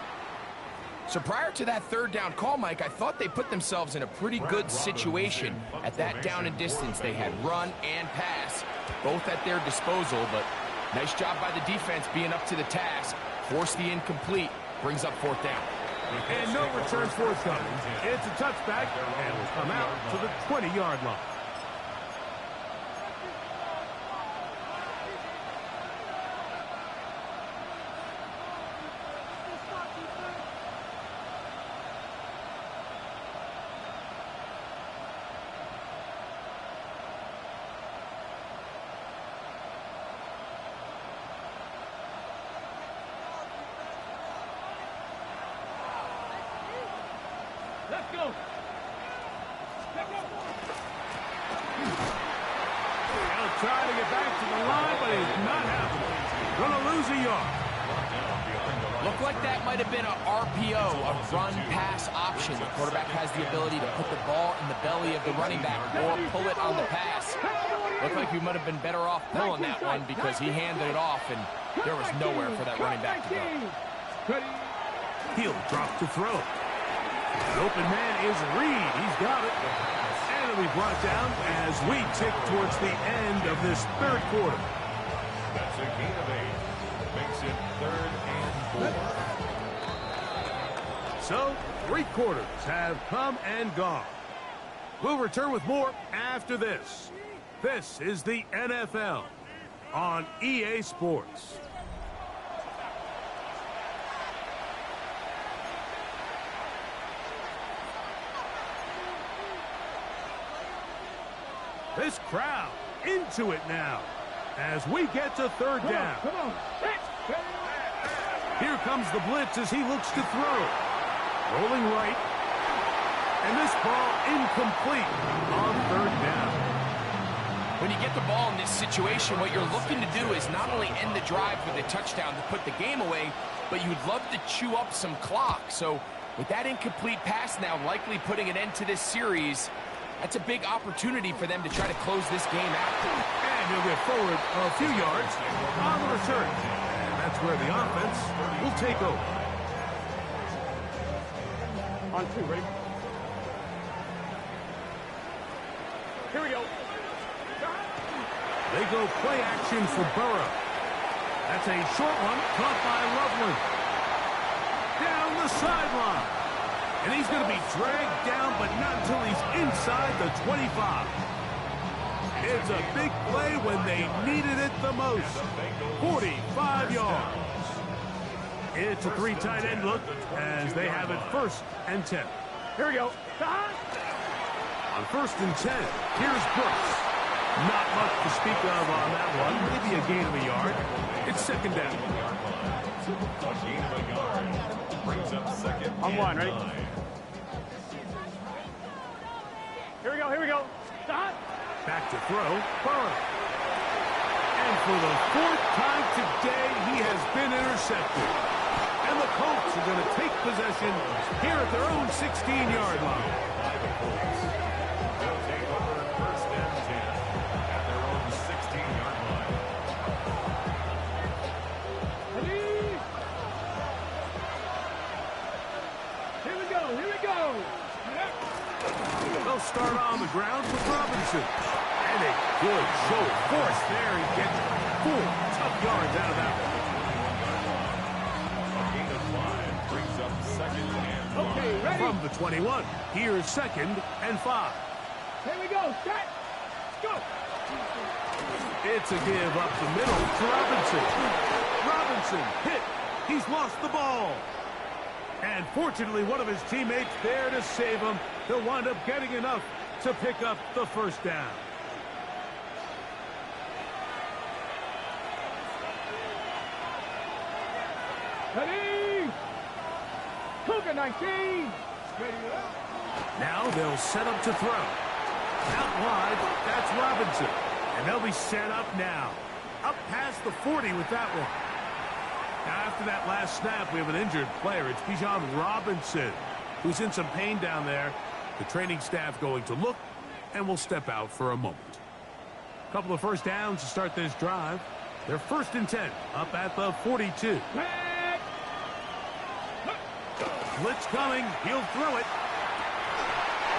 So prior to that 3rd down call, Mike, I thought they put themselves in a pretty good situation at that down and distance. They had run and pass, both at their disposal, but nice job by the defense being up to the task. Force the incomplete, brings up 4th down. And no return forthcoming. It's a touchback, and will come out to the 20-yard line. Let's go. He'll try to get back to the line, but it's not happening. Gonna lose a yard. Looked like that might have been an RPO, a run-pass option. The quarterback has the ability to put the ball in the belly of the running back or pull it on the pass. Looked like he might have been better off pulling that one because he handed it off, and there was nowhere for that running back to go. He'll drop to throw. The open man is Reed. He's got it. And it'll be brought down as we tick towards the end of this 3rd quarter. That's a gain of 8. Makes it 3rd and 4. So, 3 quarters have come and gone. We'll return with more after this. This is the NFL on EA Sports. This crowd into it now as we get to 3rd down. Come on. Here comes the blitz as he looks to throw. Rolling right. And this ball incomplete on 3rd down. When you get the ball in this situation, what you're looking to do is not only end the drive with a touchdown to put the game away, but you'd love to chew up some clock. So with that incomplete pass now likely putting an end to this series, that's a big opportunity for them to try to close this game out. And he'll get forward a few yards on the return. And that's where the offense will take over. On 2, ready? go play action for Burrow. That's a short one, caught by Loveland. Down the sideline. And he's going to be dragged down, but not until he's inside the 25. It's a big play when they needed it the most. 45 yards. It's a 3 tight end look as they have it 1st and 10. Here we go. On 1st and 10, here's Brooks. Not much to speak of on that one. Maybe a gain of a yard. It's 2nd down. A gain of a yard. Brings up 2nd On 1, ready? 9. Here we go, here we go. Back to throw, Burrow. And for the 4th time today, he has been intercepted. And the Colts are going to take possession here at their own 16-yard line. They'll take over 1st and 10 at their own 16-yard line. Here we go, here we go. They'll start on the ground with Robinson. And a good show of force there. He gets 4 tough yards out of that one. A gain of 5 brings up 2nd and 5. Okay, ready? From the 21, here's 2nd and 5. Here we go, set, go. It's a give up the middle to Robinson. Robinson hit. He's lost the ball. And fortunately, one of his teammates there to save him. He'll wind up getting enough to pick up the 1st down. Ready? Cougar 19. Now they'll set up to throw. Out wide, that's Robinson. And they'll be set up now. Up past the 40 with that one. Now after that last snap, we have an injured player. It's Bijan Robinson, who's in some pain down there. The training staff going to look and will step out for a moment. A couple of 1st downs to start this drive. They're 1st and 10, up at the 42. Blitz coming. He'll throw it.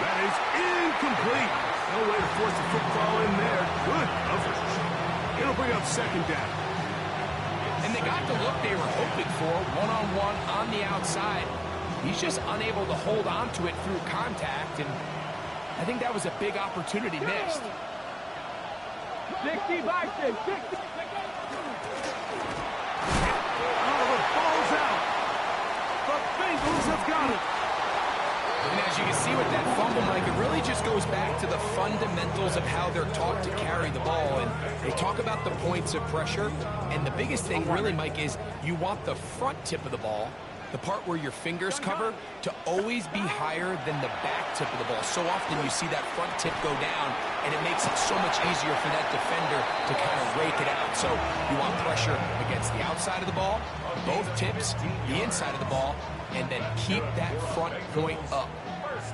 That is incomplete. No way to force a football in there. Good coverage. It'll bring up 2nd down. And they got the look they were hoping for, one-on-one on the outside. He's just unable to hold on to it through contact, and I think that was a big opportunity missed. 60 by 60. Oh, the ball's out. The Bengals have got it. And as you can see with that fumble, Mike, it really just goes back to the fundamentals of how they're taught to carry the ball. And they talk about the points of pressure. And the biggest thing really, Mike, is you want the front tip of the ball, the part where your fingers cover, to always be higher than the back tip of the ball. So often you see that front tip go down, and it makes it so much easier for that defender to kind of rake it out. So you want pressure against the outside of the ball, both tips, the inside of the ball, and then keep that front point up.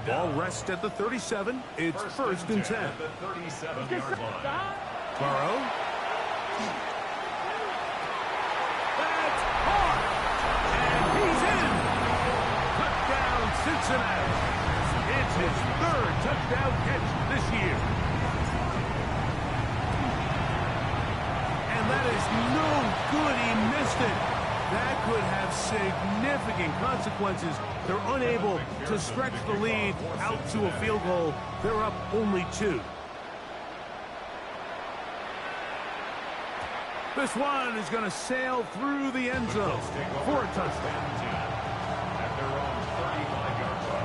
Ball rests at the 37. It's 1st and 10. At the 37-yard line. Burrow. That's hard. And he's in. Touchdown, Cincinnati. It's his 3rd touchdown catch this year. And that is no good. He missed it. That could have significant consequences. They're unable to stretch the lead out to a field goal. They're up only 2. This one is going to sail through the end zone for a touchdown. At their own 35-yard line.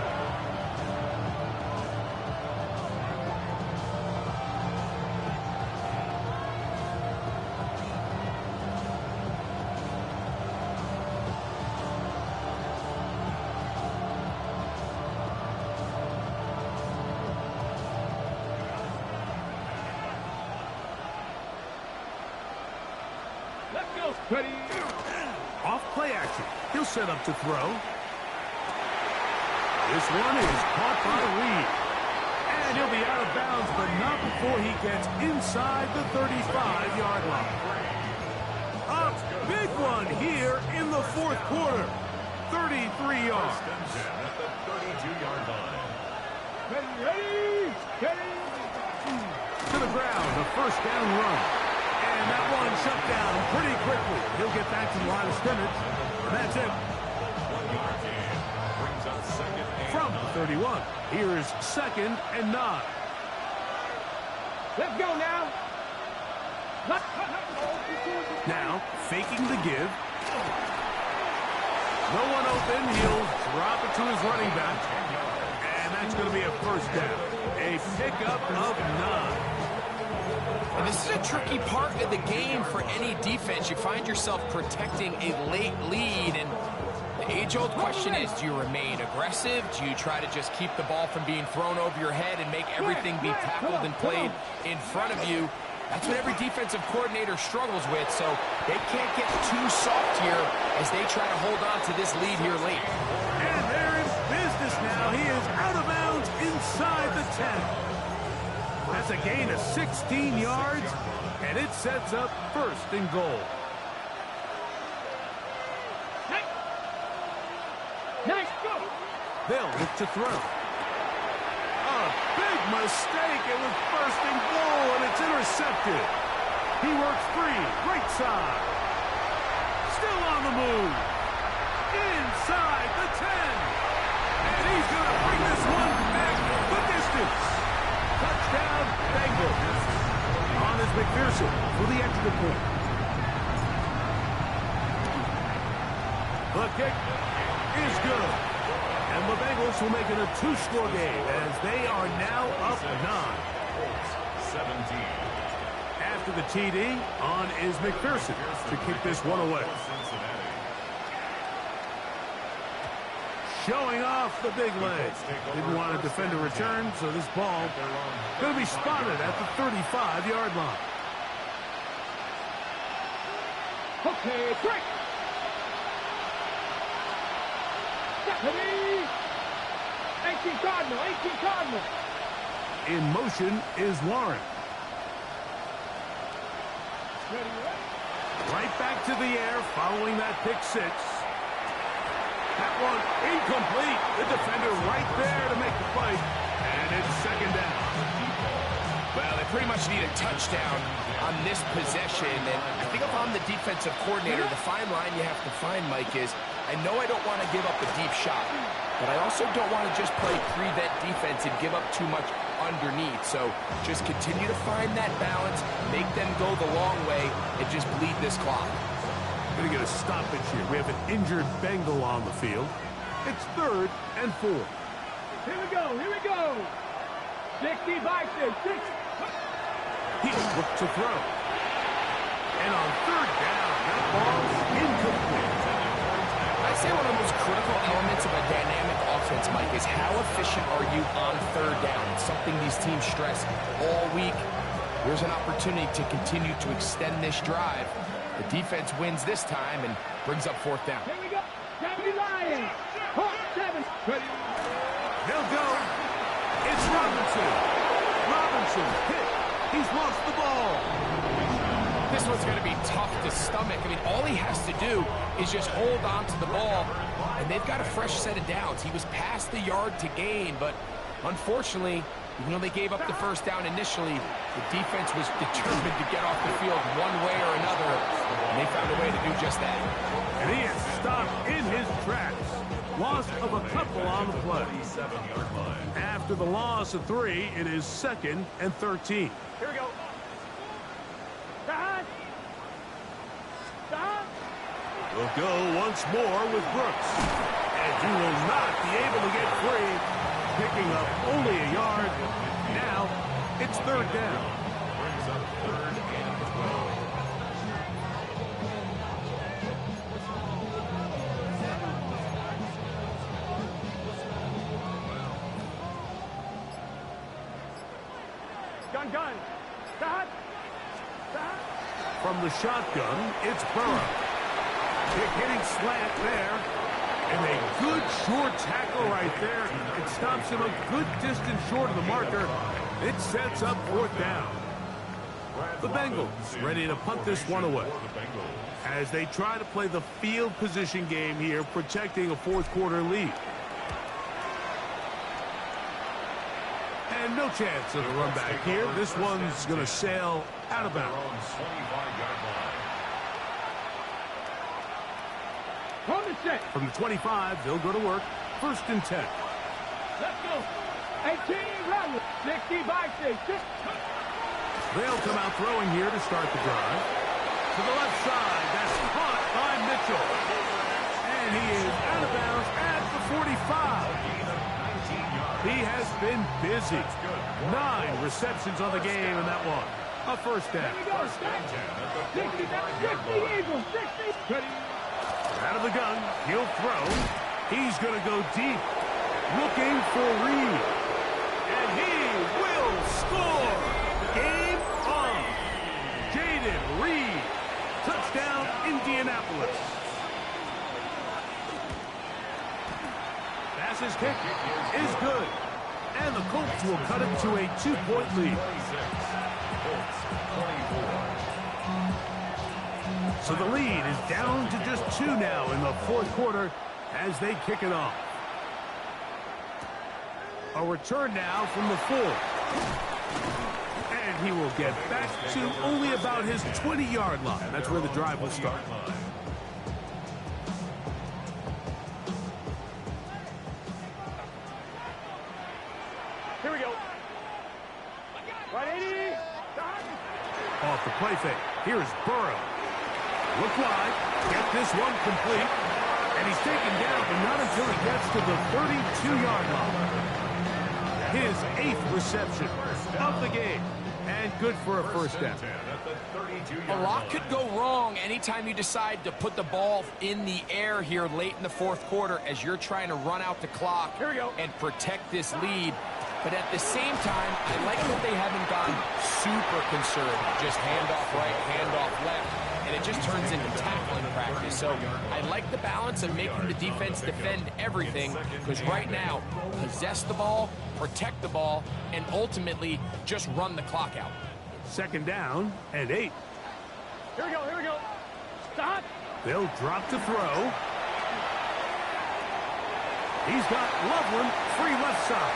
Ready? Off play action. He'll set up to throw. This one is caught by Reed. And he'll be out of bounds, but not before he gets inside the 35-yard line. A big one here in the 4th quarter. 33 yards. At the 32-yard line. Ready? Ready? To the ground, a 1st down run. And that one shut down pretty quickly. He'll get back to the line of scrimmage. And that's it. 1-yard gain. Brings up second and From the 31, here's 2nd and 9. Let's go now. Now, faking the give. No one open. He'll drop it to his running back. And that's going to be a first down. A pickup of 9. And this is a tricky part of the game for any defense. You find yourself protecting a late lead, and the age-old question is, do you remain aggressive? Do you try to just keep the ball from being thrown over your head and make everything be tackled and played in front of you? That's what every defensive coordinator struggles with, so they can't get too soft here as they try to hold on to this lead here late. And they're in business now. He is out of bounds inside the 10. That's a gain of 16 yards, and it sets up 1st and goal. Nice, go. They'll look to throw. A big mistake. It was 1st and goal, and it's intercepted. He works free, right side. Still on the move. Inside the 10. And he's going to bring this one back the distance. Touchdown, Bengals. On is McPherson for the extra point. The kick is good. And the Bengals will make it a 2-score game as they are now up 9. 17. After the TD, on is McPherson to kick this one away. Showing off the big leg. Didn't want to defend a return, so this ball going to be spotted at the 35-yard line. Okay, break. 18 Cardinal, 18 Cardinal. In motion is Warren. Right back to the air following that pick 6. That one incomplete. The defender right there to make the play. And it's 2nd down. Well, they pretty much need a touchdown on this possession, and I think if I'm the defensive coordinator, the fine line you have to find, Mike, is I know I don't want to give up a deep shot, but I also don't want to just play prevent defense and give up too much underneath. So just continue to find that balance, make them go the long way, and just bleed this clock. Going to get a stoppage here. We have an injured Bengal on the field. It's 3rd and 4. Here we go, here we go. 60 Vikings, 6. He's looked to throw. And on 3rd down, that ball's incomplete. I'd say one of the most critical elements of a dynamic offense, Mike, is how efficient are you on 3rd down? It's something these teams stress all week. Here's an opportunity to continue to extend this drive. The defense wins this time and brings up 4th down. Here we go. 70 Lions. 7. They'll go. It's Robinson. Robinson hit. He's lost the ball. This one's going to be tough to stomach. I mean, all he has to do is just hold on to the ball, and they've got a fresh set of downs. He was past the yard to gain, but unfortunately, even though they gave up the 1st down initially, the defense was determined to get off the field one way or another, and they found a way to do just that. And he is stopped in his tracks. Loss of a couple on the play. 37-yard line. After the loss of 3, it is 2nd and 13. Here we go. Down. Down. We'll go once more with Brooks. And he will not be able to get free. Picking up only a yard. Now, it's 3rd down. Brings up 3rd and 12. Gun. Down. From the shotgun, it's Burrow. Kick hitting slant there. And a good short tackle right there. It stops him a good distance short of the marker. It sets up 4th down. The Bengals ready to punt this one away as they try to play the field position game here, protecting a 4th quarter lead. And no chance of a run back here. This one's going to sail out of bounds. 25-yard line. From the 25, they'll go to work. 1st and 10. Let's go. 18, run. 60 by 6. They'll come out throwing here to start the drive. To the left side, that's caught by Mitchell. And he is out of bounds at the 45. He has been busy. 9 receptions on the game in that one. A 1st down. Here we go. 60, 60, Eagles. 60. Out of the gun, he'll throw. He's going to go deep. Looking for Reed. And he will score. Game on. Jaden Reed. Touchdown, Indianapolis. Pass's kick is good. And the Colts will cut it to a 2-point lead. Colts 24. So the lead is down to just 2 now in the 4th quarter as they kick it off. A return now from the 4. And he will get back to only about his 20-yard line. That's where the drive will start. Here we go. 180. Off the play fake. Here's Burrow. Look wide. Get this one complete. And he's taken down, but not until he gets to the 32-yard line. His 8th reception of the game. And good for a 1st down. A lot could go wrong anytime you decide to put the ball in the air here late in the 4th quarter as you're trying to run out the clock and protect this lead. But at the same time, I like that they haven't gone super conservative. Just handoff right, handoff left. And it just turns into tackling practice. So I like the balance of making the defense defend everything, because right now, possess the ball, protect the ball, and ultimately just run the clock out. 2nd down and 8. Here we go. Here we go. Stop. They'll drop to throw. He's got Loveland free left side.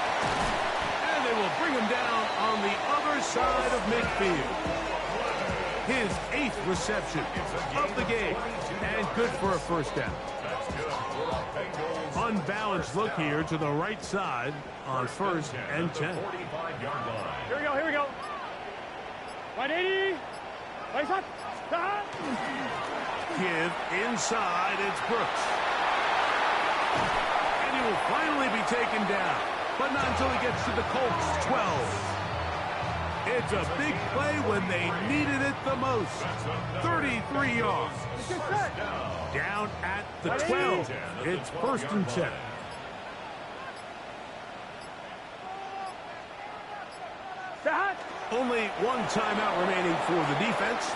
And they will bring him down on the other side of midfield. His 8th reception of the game. And good for a 1st down. Unbalanced look here to the right side on 1st and 10. Here we go. Here we go. 180. Place up. Stop. Give inside. It's Brooks. And he will finally be taken down. But not until he gets to the Colts 12. It's a big play when they needed it the most. 33 yards. Down at the 12. It's 1st and 10. Only one timeout remaining for the defense.